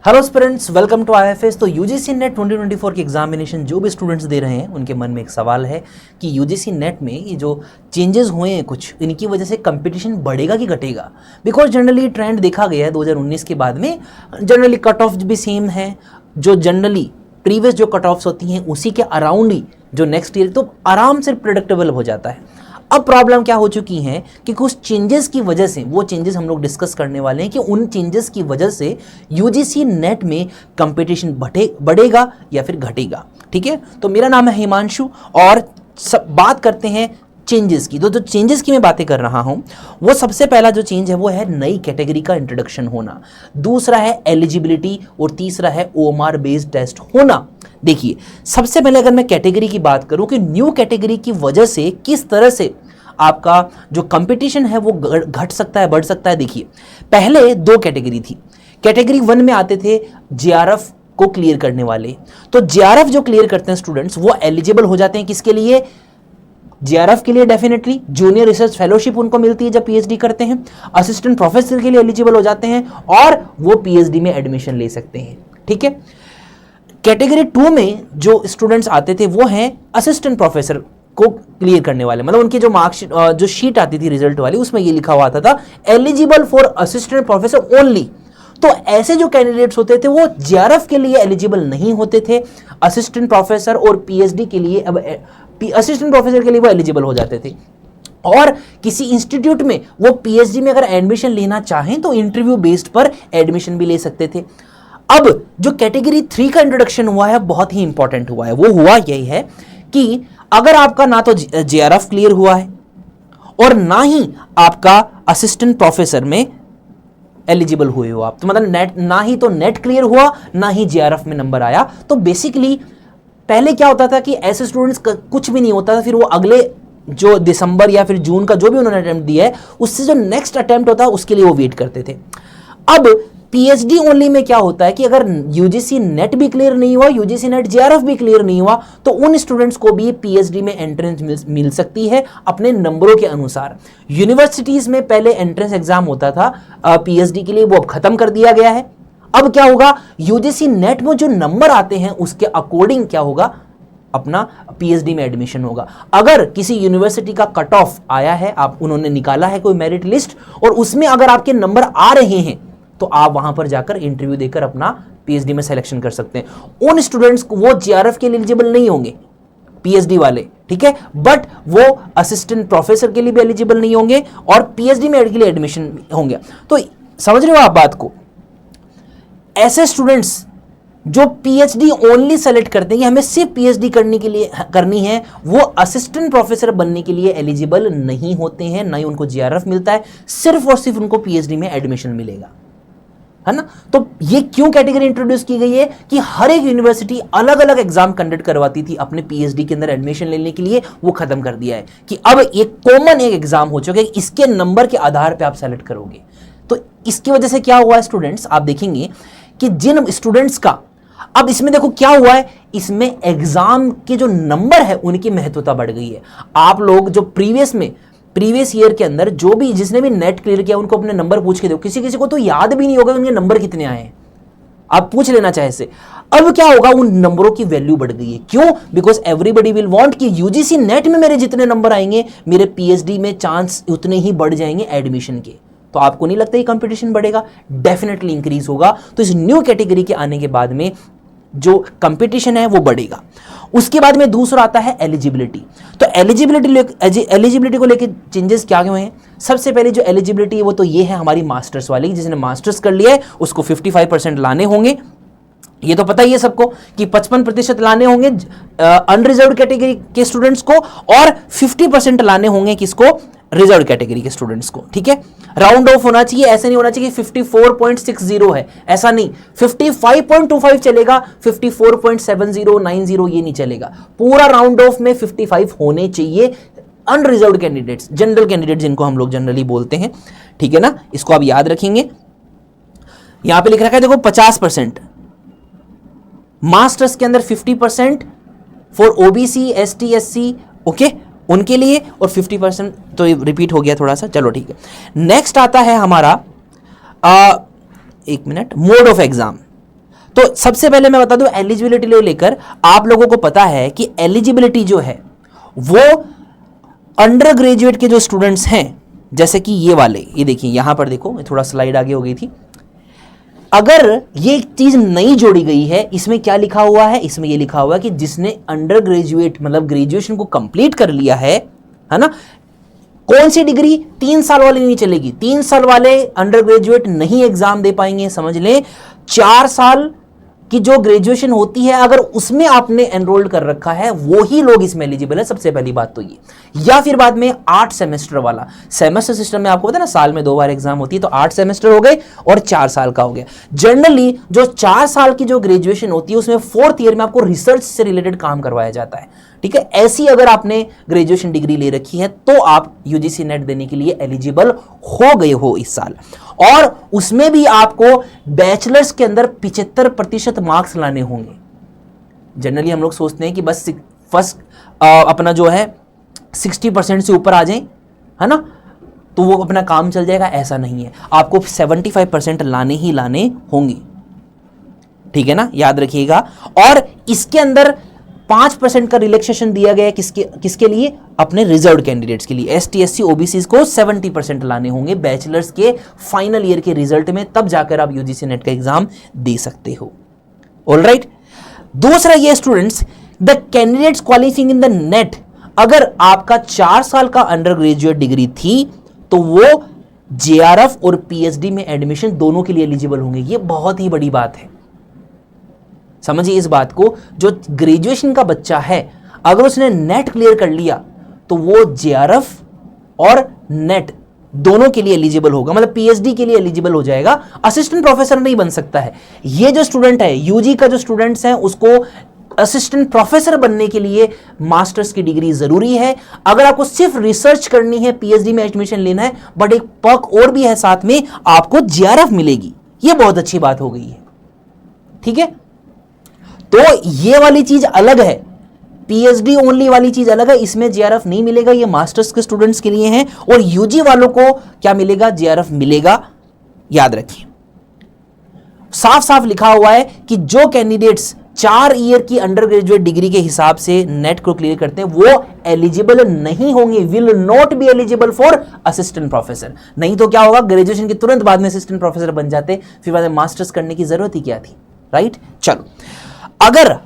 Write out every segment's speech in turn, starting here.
Hello students, welcome to IFS. तो UGC NET 2024 की examination जो भी स्टूडेंट्स दे रहे हैं उनके मन में एक सवाल है कि यूजीसी नेट में ये जो चेंजेस हुए हैं कुछ, इनकी वजह से कंपटीशन बढ़ेगा कि घटेगा। बिकॉज जनरली ट्रेंड देखा गया है 2019 के बाद में जनरली कट ऑफ भी सेम है, जो जनरली प्रीवियस जो कट ऑफ्स होती हैं उसी के अराउंड ही जो नेक्स्ट ईयर तो आराम से प्रेडिक्टेबल हो जाता है। अब प्रॉब्लम क्या हो चुकी है कि कुछ चेंजेस की वजह से, वो चेंजेस हम लोग डिस्कस करने वाले हैं कि उन चेंजेस की वजह से यूजीसी नेट में कंपटीशन बढ़ेगा या फिर घटेगा। ठीक है, तो मेरा नाम है हिमांशु और बात करते हैं चेंजेस की। तो जो चेंजेस की मैं बातें कर रहा हूं वो सबसे पहला जो चेंज है वो है नई कैटेगरी का इंट्रोडक्शन होना, दूसरा है एलिजिबिलिटी और तीसरा है ओएमआर बेस्ड टेस्ट होना। देखिए, सबसे पहले अगर मैं कैटेगरी की बात करूं कि न्यू कैटेगरी की वजह से किस तरह से आपका जो कंपटीशन है वो घट सकता है, बढ़ सकता है। देखिए, पहले दो कैटेगरी थी। कैटेगरी 1 में आते थे जेआरएफ को क्लियर करने वाले। तो जेआरएफ जो क्लियर करते हैं स्टूडेंट्स वो एलिजिबल हो जाते हैं किसके लिए? जेआरएफ के लिए डेफिनेटली जूनियर रिसर्च फेलोशिप उनको मिलती है जब पीएचडी करते हैं। असिस्टेंट प्रोफेसर के लिए एलिजिबल हो जाते हैं और वो पीएचडी में एडमिशन ले सकते हैं। ठीक है, कैटेगरी 2 में जो स्टूडेंट्स आते थे वो हैं असिस्टेंट प्रोफेसर को क्लियर करने वाले। मतलब उनकी जो मार्कशीट जो शीट आती थी रिजल्ट वाली, उसमें ये लिखा हुआ था eligible for assistant professor only. तो ऐसे जो कैंडिडेट्स होते थे वो जेआरएफ के लिए एलिजिबल नहीं होते थे, असिस्टेंट प्रोफेसर और पीएचडी के लिए, अब असिस्टेंट प्रोफेसर के लिए वो एलिजिबल हो जाते थे। और किसी इंस्टीट्यूट में वो पीएचडी में अगर एडमिशन लेना चाहें तो इंटरव्यू बेस्ड पर एडमिशन भी ले सकते थे। अब जो कैटेगरी 3 का इंट्रोडक्शन हुआ है बहुत ही इंपॉर्टेंट हुआ है। वो हुआ यही है कि अगर आपका ना तो जेआरएफ क्लियर हुआ है और ना ही आपका असिस्टेंट प्रोफेसर में एलिजिबल हुए हो आप, तो मतलब नेट ना ही तो नेट क्लियर हुआ ना ही जेआरएफ में नंबर आया, तो बेसिकली पहले क्या होता था कि ऐसे स्टूडेंट्स का कुछ भी नहीं होता था, फिर वो अगले जो दिसंबर या फिर जून का जो भी उन्होंने अटेम्प्ट दिया है उससे जो नेक्स्ट अटेम्प्ट होता है उसके लिए वो वेट करते थे। अब पीएचडी ओनली में क्या होता है कि अगर यूजीसी नेट भी क्लियर नहीं हुआ, यूजीसी नेट जेआरएफ भी क्लियर नहीं हुआ, तो उन स्टूडेंट्स को भी पीएचडी में एंट्रेंस मिल सकती है अपने नंबरों के अनुसार। यूनिवर्सिटीज में पहले एंट्रेंस एग्जाम होता था पीएचडी के लिए, वो अब खत्म कर दिया गया है। अब क्या होगा, यूजीसी नेट में जो नंबर आते हैं उसके अकॉर्डिंग क्या होगा, अपना पीएचडी में एडमिशन होगा। अगर किसी यूनिवर्सिटी का कट ऑफ आया है, आप उन्होंने निकाला है कोई मेरिट लिस्ट और उसमें अगर आपके नंबर आ रहे हैं तो आप वहां पर जाकर इंटरव्यू देकर अपना पीएचडी में सिलेक्शन कर सकते हैं। उन स्टूडेंट्स को वो जेआरएफ के लिए एलिजिबल नहीं होंगे पीएचडी वाले, ठीक है, बट वो असिस्टेंट प्रोफेसर के लिए भी एलिजिबल नहीं होंगे और पीएचडी में के लिए एडमिशन होंगे। तो समझ रहे हो आप बात को? ऐसे स्टूडेंट्स जो पीएचडी ओनली सेलेक्ट करते हैं कि हमें सिर्फ पीएचडी करने के लिए करनी है, वो असिस्टेंट प्रोफेसर बनने के लिए एलिजिबल नहीं होते हैं, ना ही उनको जेआरएफ मिलता है, सिर्फ और सिर्फ उनको पीएचडी में एडमिशन मिलेगा, है ना। तो ये क्यों कैटेगरी इंट्रोड्यूस की गई है कि हर एक यूनिवर्सिटी अलग अलग एग्जाम कंडक्ट करवाती थी अपने पीएचडी के अंदर एडमिशन लेने के लिए, वो खत्म कर दिया है कि अब एक कॉमन एक एग्जाम हो चुका है, इसके नंबर के आधार पे आप सेलेक्ट करोगे। तो इसकी वजह से क्या हुआ है स्टूडेंट्स, आप देखेंगे कि जिन स्टूडेंट्स का, अब इसमें देखो क्या हुआ है, इसमें एग्जाम के जो नंबर है उनकी महत्वता बढ़ गई है। आप लोग जो प्रीवियस ईयर के अंदर जो भी जिसने भी नेट क्लियर किया उनको अपने नंबर पूछ के दो, किसी किसी को तो याद भी नहीं होगा उनके नंबर कितने आए हैं, आप पूछ लेना चाहे से। अब क्या होगा, उन नंबरों की वैल्यू बढ़ गई है। क्यों? बिकॉज एवरीबडी विल वांट कि यूजीसी नेट में मेरे जितने नंबर आएंगे मेरे पीएचडी में चांस उतने ही बढ़ जाएंगे एडमिशन के। तो आपको नहीं लगता ये कंपटीशन बढ़ेगा? डेफिनेटली इंक्रीज होगा। तो इस न्यू कैटेगरी के आने के बाद में जो कंपटीशन है वो बढ़ेगा। उसके बाद में दूसरा आता है एलिजिबिलिटी। तो एलिजिबिलिटी को लेकर चेंजेस क्या हुए हैं? सबसे पहले जो एलिजिबिलिटी है वो तो ये है हमारी मास्टर्स वाली, जिसने मास्टर्स कर लिया है उसको 55% लाने होंगे। ये तो पता ही है सबको कि 55% लाने होंगे अनरिजर्व कैटेगरी के स्टूडेंट्स को और 50% लाने होंगे किसको? रिजर्व कैटेगरी के स्टूडेंट्स को। ठीक है, राउंड ऑफ होना चाहिए, ऐसे नहीं होना चाहिए कि 54.60 है, ऐसा नहीं, 55.25 चलेगा, 54.7090 ये नहीं चलेगा, पूरा राउंड ऑफ में 55 होने चाहिए। अनरिजर्व कैंडिडेट्स, जनरल कैंडिडेट जिनको हम लोग जनरली बोलते हैं, ठीक है ना, इसको आप याद रखेंगे। यहां पे लिख रखा है देखो 50%, मास्टर्स के अंदर 50% for OBC, ST, SC, okay, उनके लिए, और 50% तो रिपीट हो गया थोड़ा सा, चलो ठीक है। नेक्स्ट आता है हमारा एक मिनट, मोड ऑफ एग्जाम। तो सबसे पहले मैं बता दूं एलिजिबिलिटी को लेकर, आप लोगों को पता है कि एलिजिबिलिटी जो है वो अंडर ग्रेजुएट के जो स्टूडेंट्स हैं, जैसे कि ये वाले, ये देखिए यहां पर देखो, थोड़ा स्लाइड आगे हो गई थी, अगर ये चीज नई जोड़ी गई है, इसमें क्या लिखा हुआ है, इसमें ये लिखा हुआ है कि जिसने अंडर ग्रेजुएट मतलब ग्रेजुएशन को कंप्लीट कर लिया है ना, कौन सी डिग्री, 3 साल वाली नहीं चलेगी, 3 साल वाले अंडर ग्रेजुएट नहीं एग्जाम दे पाएंगे, समझ लें 4 साल कि जो ग्रेजुएशन होती है अगर उसमें आपने एनरोल्ड कर रखा है वो ही लोग इसमें एलिजिबल है, सबसे पहली बात तो ये। या फिर बाद में 8 सेमेस्टर वाला, सेमेस्टर सिस्टम में आपको पता है ना, साल में 2 बार एग्जाम होती है, तो 8 सेमेस्टर हो गए और 4 साल का हो गया। जनरली जो 4 साल की जो ग्रेजुएशन होती है उसमें 4th ईयर में आपको रिसर्च से रिलेटेड काम करवाया जाता है, ठीक है। ऐसी अगर आपने ग्रेजुएशन डिग्री ले रखी है तो आप यूजीसी नेट देने के लिए एलिजिबल हो गए हो इस साल, और उसमें भी आपको बैचलर्स के अंदर 75% मार्क्स लाने होंगे। जनरली हम लोग सोचते हैं कि बस फर्स्ट अपना जो है 60% से ऊपर आ जाए, है ना, तो वो अपना काम चल जाएगा, ऐसा नहीं है, आपको 75% लाने ही लाने होंगे, ठीक है ना, याद रखिएगा। और इसके अंदर 5% का रिलैक्सेशन दिया गया है, किसके लिए, अपने रिजर्व कैंडिडेट्स के लिए। एसटी एससी ओबीसी को 70% लाने होंगे बैचलर्स के फाइनल ईयर के रिजल्ट में, तब जाकर आप यूजीसी नेट का एग्जाम दे सकते हो। ऑलराइट, दूसरा ये students, the candidates qualifying in the net, अगर आपका 4 साल का अंडर ग्रेजुएट डिग्री थी तो वो जेआरएफ और पीएचडी में एडमिशन दोनों के लिए एलिजिबल होंगे। ये बहुत ही बड़ी बात है, समझिए इस बात को। जो ग्रेजुएशन का बच्चा है अगर उसने नेट क्लियर कर लिया तो वो जेआरएफ और नेट दोनों के लिए एलिजिबल होगा, मतलब पीएचडी के लिए एलिजिबल हो जाएगा। असिस्टेंट प्रोफेसर नहीं बन सकता है। ये जो स्टूडेंट है, यूजी का जो स्टूडेंट्स हैं, उसको असिस्टेंट प्रोफेसर बनने के लिए मास्टर्स की डिग्री जरूरी है। अगर आपको सिर्फ रिसर्च करनी है, पीएचडी में एडमिशन लेना है, बट एक पर्क और भी है साथ में, आपको जेआरएफ मिलेगी। ये बहुत अच्छी बात हो गई है, ठीक है। तो ये वाली चीज अलग है, पीएचडी ओनली वाली चीज अलग है, इसमें जेआरएफ नहीं मिलेगा, ये मास्टर्स के स्टूडेंट्स के लिए है। और यूजी वालों को क्या मिलेगा, जेआरएफ मिलेगा, याद रखिए। साफ साफ लिखा हुआ है कि जो कैंडिडेट्स 4 ईयर की अंडर ग्रेजुएट डिग्री के हिसाब से नेट को क्लियर करते हैं वो एलिजिबल नहीं होंगे, will not be eligible for assistant professor. नहीं तो क्या होगा, ग्रेजुएशन के तुरंत बाद में असिस्टेंट प्रोफेसर बन जाते, फिर बाद में मास्टर्स करने की जरूरत ही क्या थी, राइट। चलो, अगर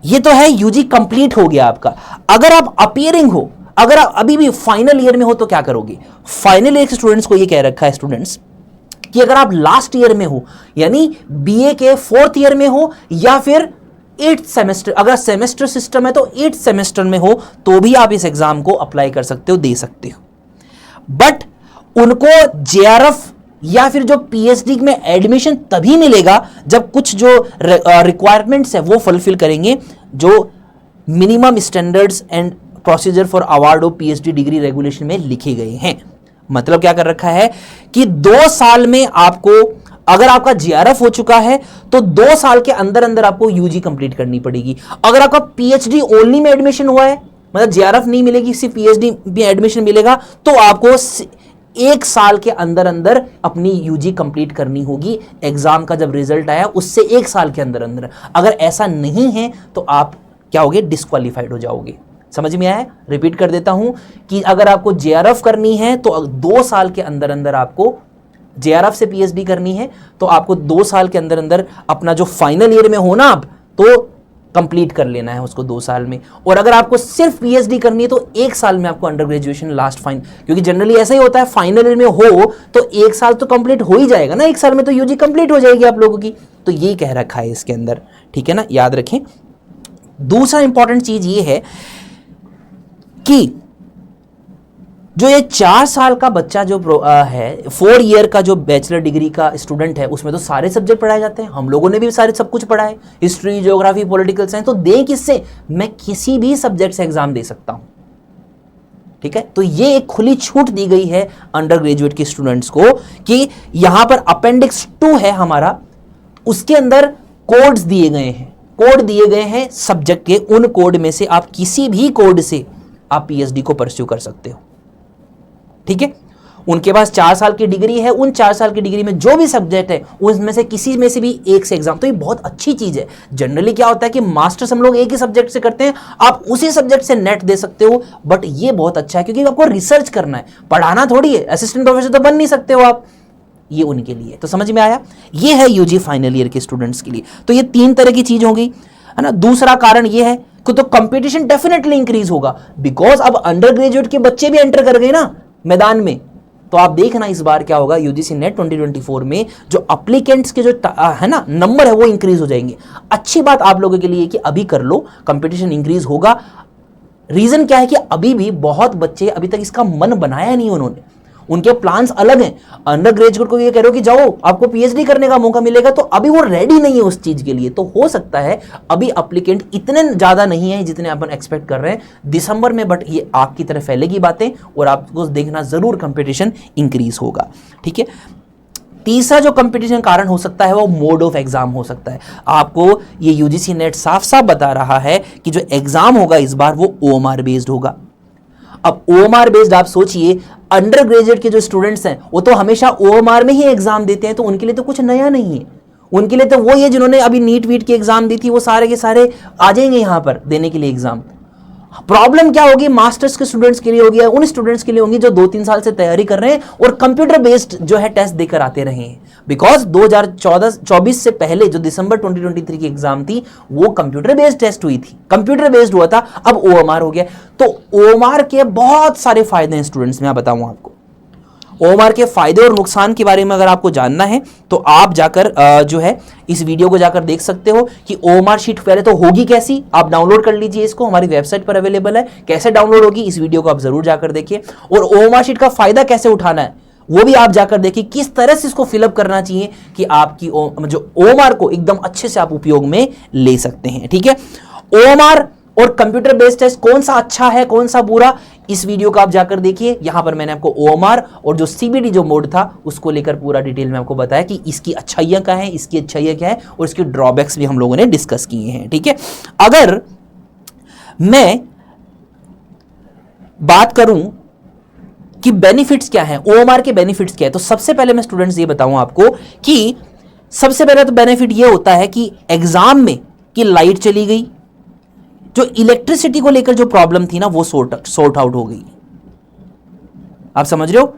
ये तो है यूजी कंप्लीट हो गया आपका, अगर आप अपीयरिंग हो, अगर आप अभी भी फाइनल ईयर में हो तो क्या करोगे। फाइनल ईयर के स्टूडेंट्स को ये कह रखा है स्टूडेंट्स कि अगर आप लास्ट ईयर में हो, यानी बीए के 4th ईयर में हो, या फिर 8th सेमेस्टर, अगर सेमेस्टर सिस्टम है तो 8th सेमेस्टर में हो, तो भी आप इस एग्जाम को अप्लाई कर सकते हो, दे सकते हो। बट उनको जेआरएफ या फिर जो पीएचडी में एडमिशन तभी मिलेगा जब कुछ जो रिक्वायरमेंट्स है वो फुलफिल करेंगे, जो minimum standards and procedure for award of PhD degree regulation में लिखे गए हैं। मतलब क्या कर रखा है कि 2 साल में आपको, अगर आपका जेआरएफ हो चुका है तो 2 साल के अंदर अंदर आपको यूजी कंप्लीट करनी पड़ेगी। अगर आपका पीएचडी ओनली में एडमिशन हुआ है, मतलब जेआरएफ नहीं मिलेगी, सिर्फ पीएचडी में एडमिशन मिलेगा, तो आपको 1 साल के अंदर अंदर अपनी यूजी कंप्लीट करनी होगी। एग्जाम का जब रिजल्ट आया उससे 1 साल के अंदर अंदर, अगर ऐसा नहीं है तो आप क्या होगे, डिस्क्वालीफाइड हो जाओगे। समझ में आया, रिपीट कर देता हूं कि अगर आपको जेआरएफ करनी है तो 2 साल के अंदर अंदर आपको जेआरएफ से पीएचडी करनी है, तो आपको 2 साल के अंदर अंदर अपना जो फाइनल ईयर में हो ना आप, तो कंप्लीट कर लेना है उसको 2 साल में। और अगर आपको सिर्फ पीएचडी करनी है तो 1 साल में आपको अंडर ग्रेजुएशन लास्ट फाइन, क्योंकि जनरली ऐसा ही होता है, फाइनल ईयर में हो तो 1 साल तो कंप्लीट हो ही जाएगा ना, 1 साल में तो यूजी कंप्लीट हो जाएगी आप लोगों की। तो ये कह रखा है इसके अंदर, ठीक है ना, याद रखें। दूसरा इंपॉर्टेंट चीज ये है कि जो ये 4 साल का बच्चा जो है, 4 ईयर का जो बैचलर डिग्री का स्टूडेंट है, उसमें तो सारे सब्जेक्ट पढ़ाए जाते हैं, हम लोगों ने भी सारे सब कुछ पढ़ा है, हिस्ट्री, ज्योग्राफी, पॉलिटिकल साइंस। तो दे किससे, मैं किसी भी सब्जेक्ट से एग्जाम दे सकता हूं, ठीक है। तो ये एक खुली छूट दी गई है अंडर ग्रेजुएट के स्टूडेंट्स को कि यहां पर अपेंडिक्स 2 है हमारा, उसके अंदर कोड्स दिए गए हैं, कोड दिए गए हैं सब्जेक्ट के, उन कोड में से आप किसी भी कोड से आप पीएचडी को परस्यू कर सकते हो, ठीक है। उनके पास 4 साल की डिग्री है, उन 4 साल की डिग्री में जो भी सब्जेक्ट है उसमें से किसी में से भी एक से एग्जाम, तो ये बहुत अच्छी चीज है। जनरली क्या होता है कि मास्टर्स हम लोग एक ही सब्जेक्ट से करते हैं, आप उसी सब्जेक्ट से नेट दे सकते हो, बट ये बहुत अच्छा है क्योंकि आपको रिसर्च करना है, पढ़ाना थोड़ी है। असिस्टेंट प्रोफेसर तो बन नहीं सकते हो आप, ये उनके लिए। तो समझ में आया, ये है यूजी फाइनल ईयर के स्टूडेंट्स के लिए। तो ये 3 तरह की चीज हो गई, है ना। दूसरा कारण ये है कि तो कंपटीशन डेफिनेटली इंक्रीज होगा, बिकॉज अब अंडर ग्रेजुएट के बच्चे भी एंटर कर गए ना मैदान में। तो आप देखना इस बार क्या होगा, यूजीसी नेट 2024 में जो एप्लीकेंट्स के जो है ना नंबर है वो इंक्रीज हो जाएंगे। अच्छी बात आप लोगों के लिए कि अभी कर लो, कंपटीशन इंक्रीज होगा। रीजन क्या है कि अभी भी बहुत बच्चे अभी तक इसका मन बनाया नहीं उन्होंने, उनके प्लान्स अलग हैं। अंडर ग्रेजुएट को ये कह रहे हो कि जाओ आपको पीएचडी करने का मौका मिलेगा, तो अभी वो रेडी नहीं है उस चीज के लिए। तो हो सकता है अभी एप्लीकेंट इतने ज्यादा नहीं है जितने अपन एक्सपेक्ट कर रहे हैं दिसंबर में, बट ये आग की तरह फैलेगी बातें और आपको देखना जरूर कंपटीशन इंक्रीज होगा। ठीक है। तीसरा जो कंपटीशन कारण हो सकता है वो मोड ऑफ एग्जाम हो सकता है। आपको ये यूजीसी नेट साफ साफ बता रहा है कि जो एग्जाम होगा इस बार वो ओएमआर बेस्ड होगा। अब ओएमआर बेस्ड आप सोचिए, अंडर ग्रेजुएट के जो स्टूडेंट्स हैं वो तो हमेशा ओएमआर में ही एग्जाम देते हैं, तो उनके लिए तो कुछ नया नहीं है। उनके लिए तो वो ये जिन्होंने अभी नीट वीट की एग्जाम दी थी वो सारे के सारे आ जाएंगे यहां पर देने के लिए एग्जाम। प्रॉब्लम क्या होगी, मास्टर्स के स्टूडेंट्स के लिए होगी, उन स्टूडेंट्स के लिए होंगी जो 2-3 साल से तैयारी कर रहे हैं और कंप्यूटर बेस्ड जो है टेस्ट देकर आते रहे हैं। बिकॉज 2024 से पहले जो दिसंबर 2023 की एग्जाम थी वो कंप्यूटर बेस्ड टेस्ट हुई थी, कंप्यूटर बेस्ड हुआ था, अब ओएमआर हो गया। तो ओएमआर के बहुत सारे फायदे हैं स्टूडेंट्स, मैं बताऊं आपको। ओएमआर के फायदे और नुकसान के बारे में अगर आपको जानना है तो आप जाकर जो है इस वीडियो को जाकर देख सकते हो कि ओएमआर शीट पहले तो होगी कैसी, आप डाउनलोड कर लीजिए इसको, हमारी वेबसाइट पर अवेलेबल है। कैसे डाउनलोड होगी इस वीडियो को आप जरूर जाकर देखिए, और ओएमआर शीट का फायदा कैसे उठाना है वो भी आप जाकर देखिए, किस तरह से इसको फिलअप करना चाहिए कि आपकी जो ओएमआर को एकदम अच्छे से आप उपयोग में ले सकते हैं। ठीक है। ओएमआर और कंप्यूटर बेस्ड टेस्ट कौन सा अच्छा है कौन सा बुरा, इस वीडियो को आप जाकर देखिए। यहां पर मैंने आपको ओएमआर और जो सीबीडी जो मोड था उसको लेकर पूरा डिटेल में आपको बताया कि इसकी अच्छाइयां क्या हैं, इसकी अच्छाइयां क्या है और इसके ड्रॉबैक्स भी हम लोगों ने डिस्कस किए हैं। ठीक है। अगर मैं बात करूं कि बेनिफिट्स क्या हैं, ओएमआर के बेनिफिट्स क्या है, तो सबसे पहले मैं स्टूडेंट्स ये बताऊं आपको कि सबसे पहले तो बेनिफिट ये होता है कि एग्जाम में कि लाइट चली गई, जो इलेक्ट्रिसिटी को लेकर जो प्रॉब्लम थी ना वो सॉर्ट आउट हो गई। आप समझ रहे हो,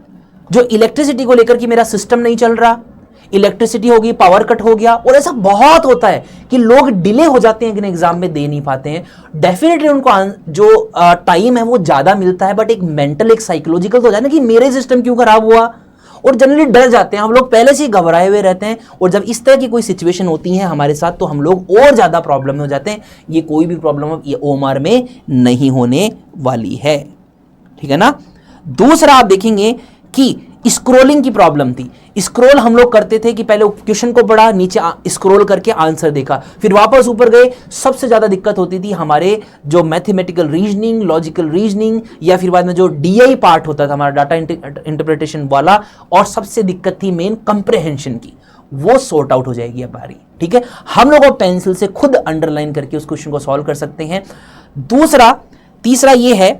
जो इलेक्ट्रिसिटी को लेकर कि मेरा सिस्टम नहीं चल रहा, इलेक्ट्रिसिटी हो गई, पावर कट हो गया, और ऐसा बहुत होता है कि लोग डिले हो जाते हैं, एग्जाम में दे नहीं पाते हैं। डेफिनेटली उनको जो टाइम है वो ज्यादा मिलता है, बट एक मेंटल एक साइकोलॉजिकल तो हो जाए ना कि मेरे सिस्टम क्यों खराब हुआ, और जनरली डर जाते हैं हम लोग, पहले से ही घबराए हुए रहते हैं, और जब इस तरह की कोई सिचुएशन होती है हमारे साथ तो हम लोग और ज्यादा प्रॉब्लम में हो जाते हैं। ये कोई भी प्रॉब्लम ये ओएमआर में नहीं होने वाली है। ठीक है ना। दूसरा आप देखेंगे कि स्क्रोलिंग की प्रॉब्लम थी। स्क्रोल हम लोग करते थे कि पहले क्वेश्चन को पढ़ा, नीचे स्क्रोल करके आंसर देखा, फिर वापस ऊपर गए। सबसे ज्यादा दिक्कत होती थी हमारे जो मैथमेटिकल रीजनिंग, लॉजिकल रीजनिंग, या फिर बाद में जो डीआई पार्ट होता था हमारा डाटा इंटरप्रिटेशन वाला, और सबसे दिक्कत थी मेन कंप्रेहेंशन की, वो सॉर्ट आउट हो जाएगी हमारी। ठीक है। हम लोग पेंसिल से खुद अंडरलाइन करके उस क्वेश्चन को सॉल्व कर सकते हैं। तीसरा ये है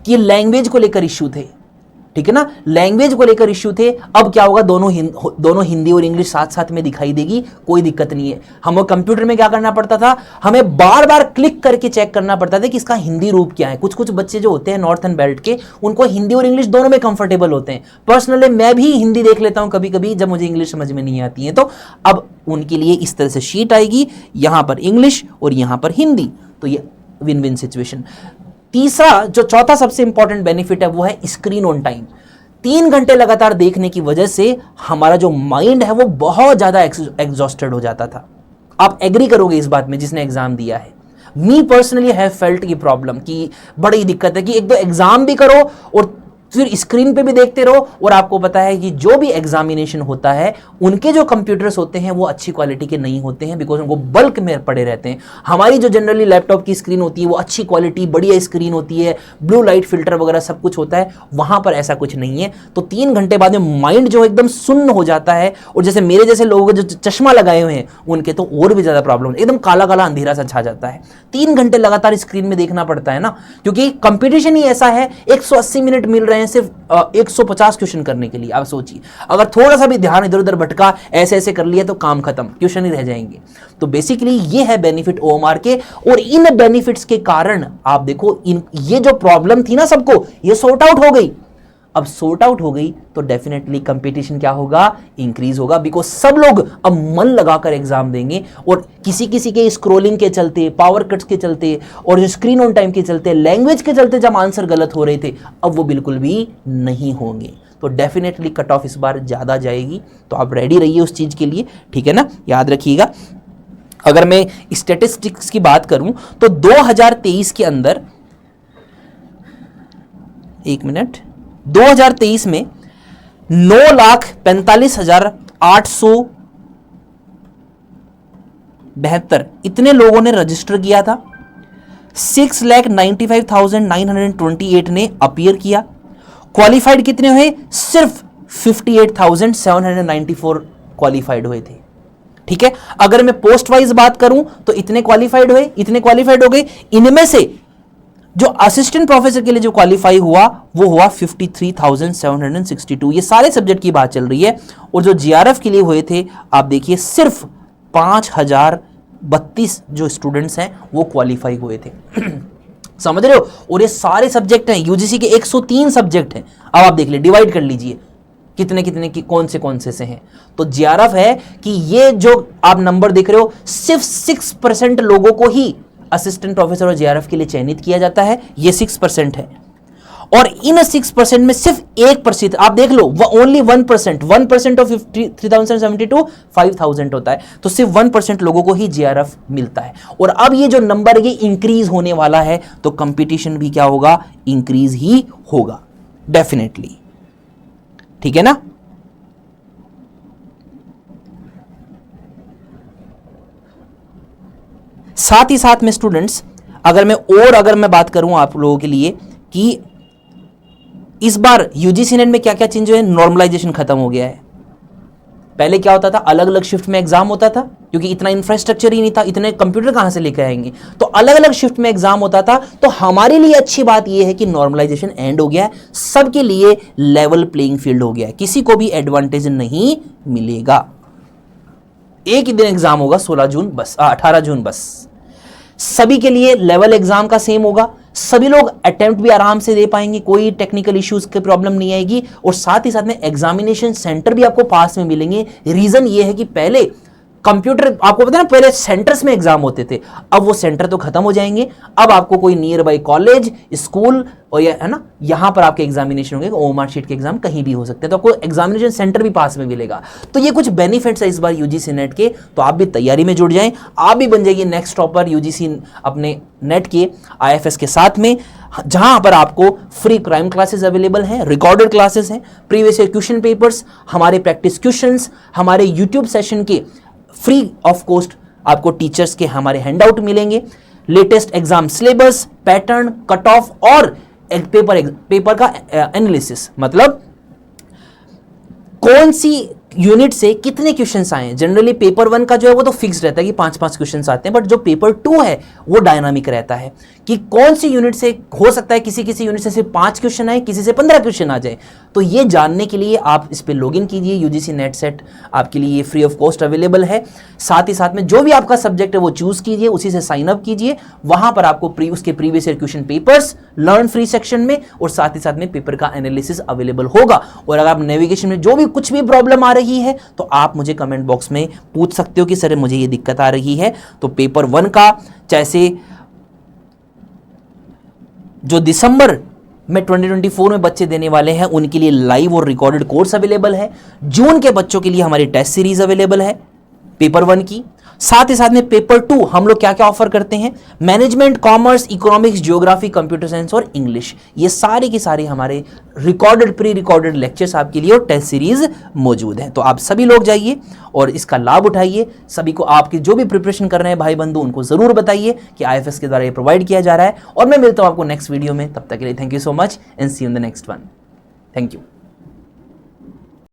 कि लैंग्वेज को लेकर इश्यू थे। ठीक है ना, लैंग्वेज को लेकर इश्यू थे। अब क्या होगा, दोनों हिंदी और इंग्लिश साथ साथ में दिखाई देगी, कोई दिक्कत नहीं है। हमें कंप्यूटर में क्या करना पड़ता था, हमें बार बार क्लिक करके चेक करना पड़ता था कि इसका हिंदी रूप क्या है। कुछ बच्चे जो होते हैं नॉर्थर्न बेल्ट के, उनको हिंदी और इंग्लिश दोनों में कंफर्टेबल होते हैं। पर्सनली मैं भी हिंदी देख लेता हूं कभी कभी जब मुझे इंग्लिश समझ में नहीं आती है, तो अब उनके लिए इस तरह से शीट आएगी, यहां पर इंग्लिश और यहां पर हिंदी, तो ये विन विन सिचुएशन। चौथा सबसे इंपॉर्टेंट बेनिफिट है वो है स्क्रीन ऑन टाइम। 3 घंटे लगातार देखने की वजह से हमारा जो माइंड है वो बहुत ज्यादा एग्जॉस्टेड हो जाता था। आप एग्री करोगे इस बात में जिसने एग्जाम दिया है। मी पर्सनली हैव फेल्ट की प्रॉब्लम की बड़ी दिक्कत है कि एक तो एग्जाम भी करो और फिर स्क्रीन पे भी देखते रहो, और आपको पता है कि जो भी एग्जामिनेशन होता है उनके जो कंप्यूटर्स होते हैं वो अच्छी क्वालिटी के नहीं होते हैं, बिकॉज उनको बल्क में पड़े रहते हैं। हमारी जो जनरली लैपटॉप की स्क्रीन होती है वो अच्छी क्वालिटी बढ़िया स्क्रीन होती है, ब्लू लाइट फिल्टर वगैरह सब कुछ होता है, वहां पर ऐसा कुछ नहीं है। तो 3 घंटे बाद में माइंड जो एकदम सुन्न हो जाता है, और जैसे मेरे जैसे लोगों जो चश्मा लगाए हुए हैं उनके तो और भी ज्यादा प्रॉब्लम, एकदम काला काला अंधेरा सा छा जाता है। 3 घंटे लगातार स्क्रीन में देखना पड़ता है ना, क्योंकि कंपटीशन ही ऐसा है। 180 मिनट मिल रहे रहे हैं सिर्फ 150 क्वेश्चन करने के लिए। आप सोचिए, अगर थोड़ा सा भी ध्यान इधर उधर भटका, ऐसे ऐसे कर लिया तो काम खत्म, क्वेश्चन ही रह जाएंगे। तो बेसिकली ये है बेनिफिट ओएमआर के, और इन बेनिफिट्स के कारण आप देखो ये जो प्रॉब्लम थी ना सबको, ये सॉर्ट आउट हो गई। अब सॉर्ट आउट हो गई तो डेफिनेटली कंपटीशन क्या होगा, इंक्रीज होगा, बिकॉज सब लोग अब मन लगाकर एग्जाम देंगे। और किसी किसी के स्क्रोलिंग के चलते, पावर कट्स के चलते, और जो स्क्रीन ऑन टाइम के चलते, लैंग्वेज के चलते जब आंसर गलत हो रहे थे, अब वो बिल्कुल भी नहीं होंगे। तो डेफिनेटली कट ऑफ इस बार ज्यादा जाएगी, तो आप रेडी रहिए उस चीज के लिए, ठीक है ना, याद रखिएगा। अगर मैं स्टैटिस्टिक्स की बात करूं तो 2023 के अंदर, एक मिनट, 2023 में 9,45,872 इतने लोगों ने रजिस्टर किया था। 6,95,928 ने अपीयर किया। क्वालिफाइड कितने हुए, सिर्फ 58,794 क्वालिफाइड हुए थे, ठीक है। अगर मैं पोस्ट वाइज बात करूं तो इतने क्वालिफाइड हुए, इतने क्वालिफाइड हो गए। इनमें से जो असिस्टेंट प्रोफेसर के लिए जो क्वालिफाई हुआ वो हुआ 53,762। ये सारे सब्जेक्ट की बात चल रही है। और जो जीआरएफ के लिए हुए थे, आप देखिए सिर्फ 5,032 जो स्टूडेंट्स हैं वो क्वालिफाई हुए थे। समझ रहे हो। और ये सारे सब्जेक्ट हैं, यूजीसी के 103 सब्जेक्ट हैं। अब आप देख ले, डिवाइड कर लीजिए कितने कितने की कौन से हैं। तो जीआरएफ है कि ये जो आप नंबर देख रहे हो, सिर्फ 6% लोगों को ही असिस्टेंट प्रोफेसर और जीआरएफ के लिए चयनित किया जाता है। ये 6% है। और इन 6% में सिर्फ 1%, आप देख लो, ओनली 1% ऑफ 3,072 5,000 होता है। तो सिर्फ 1% लोगों को ही जीआरएफ मिलता है। और अब ये जो नंबर ये इंक्रीज होने वाला है, तो कंपटीशन भी क्या होगा, इंक्रीज ही होगा डेफिनेटली, ठीक है ना। साथ ही साथ में स्टूडेंट्स, अगर मैं बात करूं आप लोगों के लिए कि इस बार यूजीसी नेट में क्या क्या चेंज हुए। नॉर्मलाइजेशन खत्म हो गया है। पहले क्या होता था, अलग अलग शिफ्ट में एग्जाम होता था, क्योंकि इतना इंफ्रास्ट्रक्चर ही नहीं था, इतने कंप्यूटर कहां से लेकर आएंगे, तो अलग अलग शिफ्ट में एग्जाम होता था। तो हमारे लिए अच्छी बात यह है कि नॉर्मलाइजेशन एंड हो गया है, सबके लिए लेवल प्लेइंग फील्ड हो गया है, किसी को भी एडवांटेज नहीं मिलेगा। एक ही दिन एग्जाम होगा, 16 जून बस, 18 जून बस। सभी के लिए लेवल एग्जाम का सेम होगा, सभी लोग अटेम्प्ट भी आराम से दे पाएंगे, कोई टेक्निकल इश्यूज की प्रॉब्लम नहीं आएगी। और साथ ही साथ में एग्जामिनेशन सेंटर भी आपको पास में मिलेंगे। रीजन ये है कि पहले कंप्यूटर, आपको पता है ना, पहले सेंटर्स में एग्जाम होते थे, अब वो सेंटर तो खत्म हो जाएंगे। अब आपको कोई नियर बाई कॉलेज, स्कूल और है ना, यहां पर आपके एग्जामिनेशन होंगे। ओएमआर शीट के एग्जाम कहीं भी हो सकते हैं, तो आपको एग्जामिनेशन सेंटर भी पास में मिलेगा। तो ये कुछ बेनिफिट्स है इस बार यूजीसी नेट के। तो आप भी तैयारी में जुड़ जाएं, आप भी बन जाइए नेक्स्ट टॉपर यूजीसी अपने नेट के आईएफएस के साथ में, जहां पर आपको फ्री प्राइम क्लासेस अवेलेबल हैं, रिकॉर्डेड क्लासेस हैं, प्रीवियस ईयर क्वेश्चन पेपर्स, हमारे प्रैक्टिस क्वेश्चंस, हमारे यूट्यूब सेशन के फ्री ऑफ कॉस्ट आपको टीचर्स के हमारे हैंडआउट मिलेंगे, latest exam syllabus, pattern, cut off और पेपर का एनालिसिस, मतलब कौन सी यूनिट से कितने क्वेश्चंस आए हैं। जनरली पेपर 1 का जो है वो तो फिक्स रहता है कि 5-5 क्वेश्चंस आते हैं, बट जो पेपर 2 है वो डायनामिक रहता है कि कौन सी यूनिट से हो सकता है किसी यूनिट से सिर्फ 5 क्वेश्चन आए, किसी से 15 क्वेश्चन आ जाए। तो ये जानने के लिए आप इस पे लॉगिन कीजिए। यूजीसी नेट सेट आपके लिए फ्री ऑफ कॉस्ट अवेलेबल है। साथ ही साथ में जो भी आपका सब्जेक्ट है वो चूज कीजिए, उसी से साइन अप कीजिए। वहां पर आपको उसके previous year question papers learn free section में, और साथ ही साथ में पेपर का एनालिसिस अवेलेबल होगा। और अगर आप नेविगेशन में जो भी कुछ भी प्रॉब्लम आ रही है तो आप मुझे कमेंट बॉक्स में पूछ सकते हो कि सर मुझे ये दिक्कत आ रही है। तो पेपर 1 का, जैसे जो दिसंबर में 2024 में बच्चे देने वाले हैं, उनके लिए लाइव और रिकॉर्डेड कोर्स अवेलेबल है। जून के बच्चों के लिए हमारी टेस्ट सीरीज अवेलेबल है पेपर 1 की। साथ ही साथ में पेपर 2 हम लोग क्या क्या ऑफर करते हैं, management, commerce, economics, geography, computer science और इंग्लिश। ये सारे के सारे हमारे रिकॉर्डेड, प्री रिकॉर्डेड लेक्चर्स आपके लिए और टेस्ट सीरीज मौजूद है। तो आप सभी लोग जाइए और इसका लाभ उठाइए। सभी को, आपके जो भी प्रिपरेशन कर रहे हैं भाई बंधु, उनको जरूर बताइए कि आईएफएस के द्वारा ये प्रोवाइड किया जा रहा है। और मैं मिलता हूं आपको नेक्स्ट वीडियो में, तब तक के लिए thank you so much and see you in the next one. Thank you.